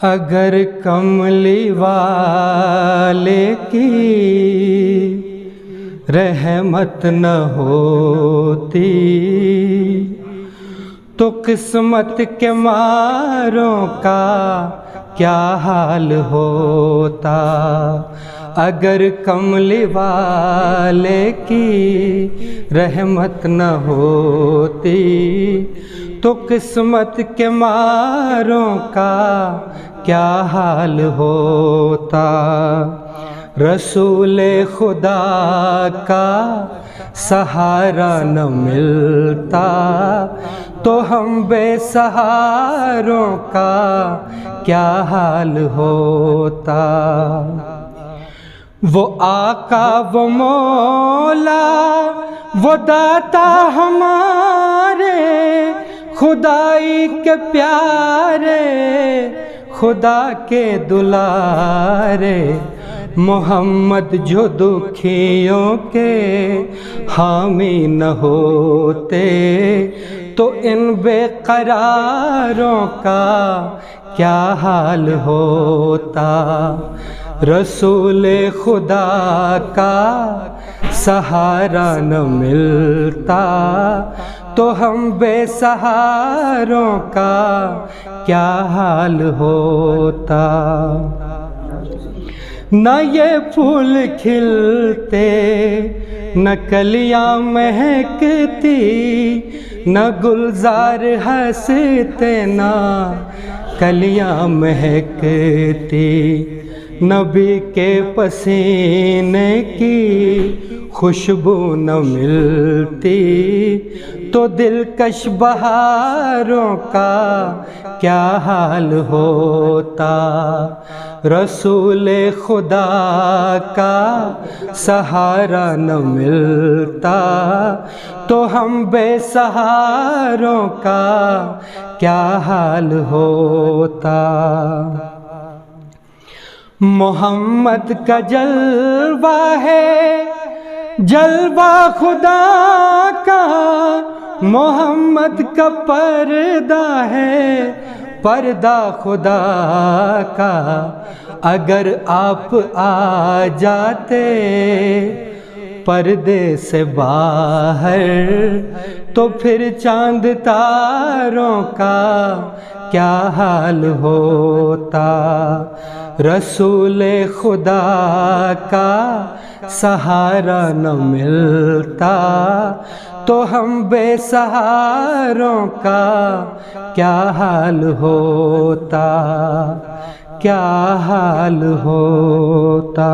اگر کملی والے کی رحمت نہ ہوتی تو قسمت کے ماروں کا کیا حال ہوتا۔ اگر کملی والے کی رحمت نہ ہوتی تو قسمت کے ماروں کا کیا حال ہوتا۔ رسول خدا کا سہارا نہ ملتا تو ہم بے سہاروں کا کیا حال ہوتا۔ وہ آقا وہ مولا وہ داتا ہمارے، خدائی کے پیارے خدا کے دلارے، محمد جو دکھیوں کے حامی نہ ہوتے تو ان بے قراروں کا کیا حال ہوتا۔ رسول خدا کا سہارا نہ ملتا تو ہم بے سہاروں کا کیا حال ہوتا۔ نہ یہ پھول کھلتے نہ کلیاں مہکتی، نہ گلزار ہنستے نہ کلیاں مہکتی، نبی کے پسینے کی خوشبو نہ ملتی تو دلکش بہاروں کا کیا حال ہوتا۔ رسول خدا کا سہارا نہ ملتا تو ہم بے سہاروں کا کیا حال ہوتا۔ محمد کا جلوہ ہے جلوہ خدا کا، محمد کا پردہ ہے پردہ خدا کا، اگر آپ آ جاتے پردے سے باہر تو پھر چاند تاروں کا کیا حال ہوتا۔ رسول خدا کا سہارا نہ ملتا تو ہم بے سہاروں کا کیا حال ہوتا، کیا حال ہوتا۔